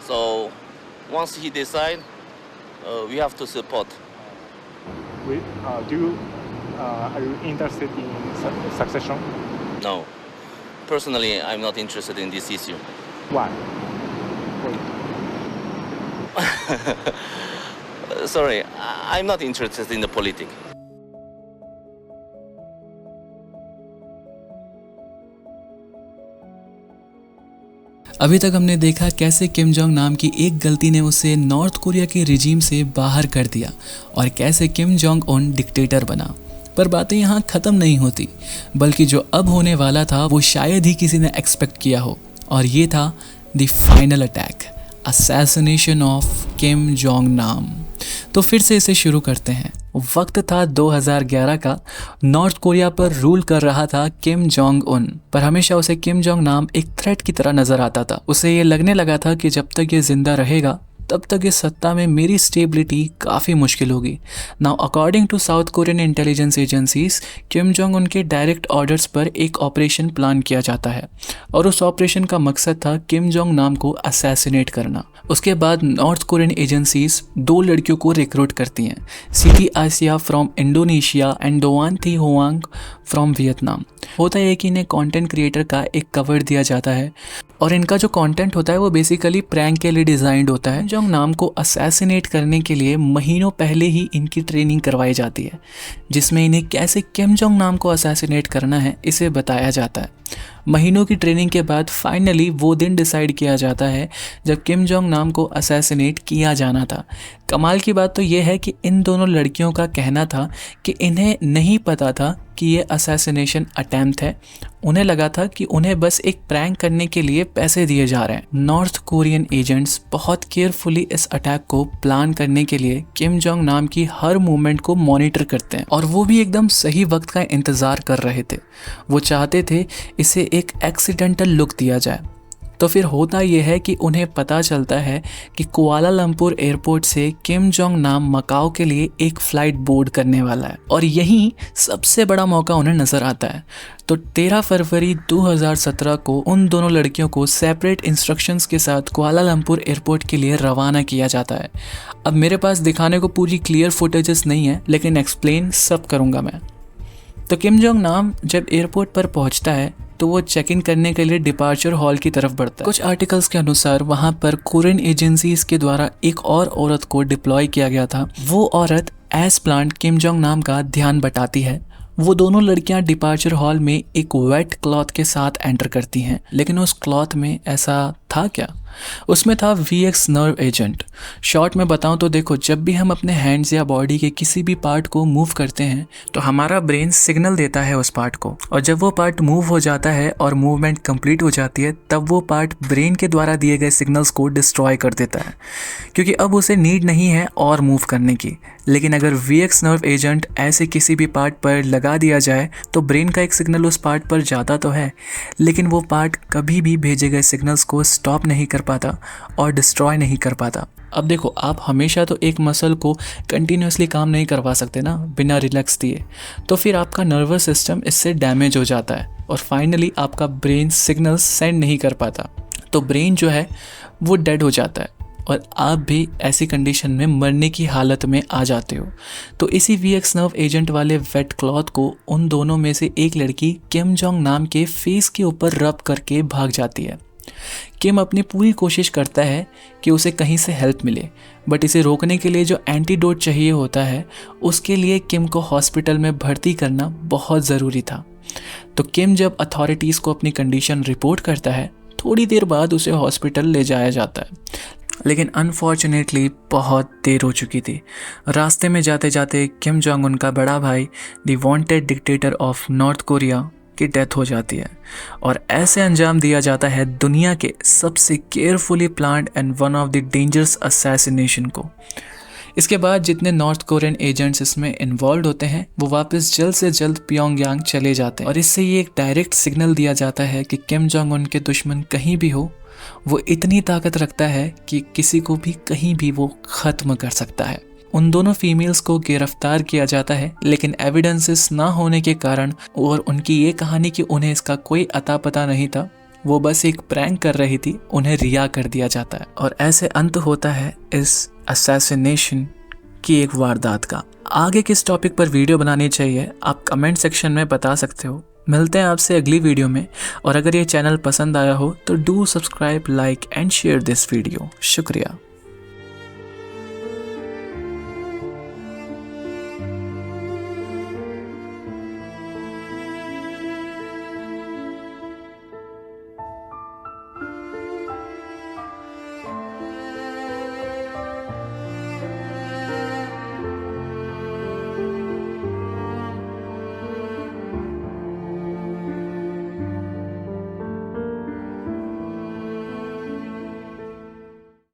So once he decide, we have to support. Are you interested in succession? No, personally, I'm not interested in this issue. Why? Sorry, I'm not interested in the politics. अभी तक हमने देखा कैसे Kim Jong नाम की एक गलती ने उसे नॉर्थ कोरिया के रिजीम से बाहर कर दिया और कैसे किम जोंग उन डिक्टेटर बना। पर बातें यहाँ ख़त्म नहीं होती, बल्कि जो अब होने वाला था वो शायद ही किसी ने एक्सपेक्ट किया हो, और ये था the final attack, assassination of Kim Jong नाम। तो फिर से इसे शुरू करते हैं। वक्त था 2011 का। नॉर्थ कोरिया पर रूल कर रहा था किम जोंग उन, पर हमेशा उसे किम जोंग नाम एक थ्रेट की तरह नजर आता था। उसे ये लगने लगा था कि जब तक ये जिंदा रहेगा तब तक इस सत्ता में मेरी स्टेबिलिटी काफ़ी मुश्किल होगी। Now according to South Korean intelligence agencies, Kim Jong Un के डायरेक्ट ऑर्डर्स पर एक ऑपरेशन प्लान किया जाता है और उस ऑपरेशन का मकसद था किम जोंग नाम को असैसिनेट करना। उसके बाद नॉर्थ कोरियन एजेंसीज 2 लड़कियों को रिक्रूट करती हैं, Siti Aisyah from Indonesia and Doan Thi Huong from Vietnam. होता है कि इन्हें कंटेंट क्रिएटर का एक कवर दिया जाता है और इनका जो कंटेंट होता है वो बेसिकली प्रैंक के लिए डिज़ाइंड होता है। जोंग नाम को असैसिनेट करने के लिए महीनों पहले ही इनकी ट्रेनिंग करवाई जाती है, जिसमें इन्हें कैसे किम जोंग नाम को असैसिनेट करना है इसे बताया जाता है। महीनों की ट्रेनिंग के बाद फाइनली वो दिन डिसाइड किया जाता है जब किम जोंग नाम को असैसिनेट किया जाना था। कमाल की बात तो ये है कि इन दोनों लड़कियों का कहना था कि इन्हें नहीं पता था कि ये असैसिनेशन अटेम्प्ट है। उन्हें लगा था कि उन्हें बस एक प्रैंक करने के लिए पैसे दिए जा रहे हैं। नॉर्थ कोरियन एजेंट्स बहुत केयरफुली इस अटैक को प्लान करने के लिए किम जोंग नाम की हर मूवमेंट को मॉनिटर करते हैं और वो भी एकदम सही वक्त का इंतज़ार कर रहे थे। वो चाहते थे इसे एक एक्सीडेंटल लुक दिया जाए। तो फिर होता यह है कि उन्हें पता चलता है कि कुआलालंपुर एयरपोर्ट से किम जोंग नाम मकाओ के लिए एक फ़्लाइट बोर्ड करने वाला है और यही सबसे बड़ा मौका उन्हें नज़र आता है। तो 13 फरवरी 2017 को उन दोनों लड़कियों को सेपरेट इंस्ट्रक्शंस के साथ कुआलालंपुर एयरपोर्ट के लिए रवाना किया जाता है। अब मेरे पास दिखाने को पूरी क्लियर फुटेजेस नहीं है, लेकिन एक्सप्लेन सब करूँगा मैं। तो किम जोंग नाम जब एयरपोर्ट पर पहुंचता है तो वो चेक इन करने के लिए डिपार्चर हॉल की तरफ बढ़ता है। कुछ आर्टिकल्स के अनुसार वहां पर कोरियन एजेंसीज के द्वारा एक और औरत को डिप्लॉय किया गया था। वो औरत एज प्लान्ड किम जोंग नाम का ध्यान बटाती है। वो दोनों लड़कियां डिपार्चर हॉल में एक वेट क्लॉथ के साथ एंटर करती हैं, लेकिन उस क्लॉथ में ऐसा था क्या? उसमें था VX नर्व एजेंट। शॉर्ट में बताऊं तो देखो, जब भी हम अपने हैंड्स या बॉडी के किसी भी पार्ट को मूव करते हैं तो हमारा ब्रेन सिग्नल देता है उस पार्ट को, और जब वो पार्ट मूव हो जाता है और मूवमेंट कंप्लीट हो जाती है तब वो पार्ट ब्रेन के द्वारा दिए गए सिग्नल्स को डिस्ट्रॉय कर देता है, क्योंकि अब उसे नीड नहीं है और मूव करने की। लेकिन अगर VX नर्व एजेंट ऐसे किसी भी पार्ट पर लगा दिया जाए तो ब्रेन का एक सिग्नल उस पार्ट पर जाता तो है, लेकिन वो पार्ट कभी भी भेजे गए सिग्नल्स को स्टॉप नहीं कर पाता और डिस्ट्रॉय नहीं कर पाता। अब देखो, आप हमेशा तो एक मसल को कंटिन्यूसली काम नहीं करवा सकते ना बिना रिलैक्स दिए, तो फिर आपका नर्वस सिस्टम इससे डैमेज हो जाता है और फाइनली आपका ब्रेन सिग्नल्स सेंड नहीं कर पाता, तो ब्रेन जो है वो डेड हो जाता है और आप भी ऐसी कंडीशन में मरने की हालत में आ जाते हो। तो इसी VX नर्व एजेंट वाले वेट क्लॉथ को उन दोनों में से एक लड़की किम जोंग नाम के फेस के ऊपर रब करके भाग जाती है। किम अपनी पूरी कोशिश करता है कि उसे कहीं से हेल्प मिले, बट इसे रोकने के लिए जो एंटीडोट चाहिए होता है उसके लिए किम को हॉस्पिटल में भर्ती करना बहुत ज़रूरी था। तो किम जब अथॉरिटीज़ को अपनी कंडीशन रिपोर्ट करता है, थोड़ी देर बाद उसे हॉस्पिटल ले जाया जाता है, लेकिन अनफॉर्चुनेटली बहुत देर हो चुकी थी। रास्ते में जाते जाते किम जोंग उन का बड़ा भाई the wanted dictator of north Korea की डेथ हो जाती है और ऐसे अंजाम दिया जाता है दुनिया के सबसे carefully planned and one of the dangerous assassination को। इसके बाद जितने नॉर्थ कोरियन एजेंट्स इसमें इन्वॉल्व होते हैं वो वापस जल्द से जल्द प्योंगयांग चले जाते हैं और इससे ये एक डायरेक्ट सिग्नल दिया जाता है कि किम जोंग उन के दुश्मन कहीं भी हो, वो इतनी ताकत रखता है कि किसी को भी कहीं भी वो ख़त्म कर सकता है। उन दोनों फीमेल्स को गिरफ्तार किया जाता है, लेकिन एविडेंसेस ना होने के कारण और उनकी ये कहानी कि उन्हें इसका कोई अता पता नहीं था, वो बस एक प्रैंक कर रही थी, उन्हें रिहा कर दिया जाता है और ऐसे अंत होता है इस असैसिनेशन की एक वारदात का। आगे किस टॉपिक पर वीडियो बनानी चाहिए आप कमेंट सेक्शन में बता सकते हो। मिलते हैं आपसे अगली वीडियो में, और अगर ये चैनल पसंद आया हो तो do subscribe, like and share this video. शुक्रिया।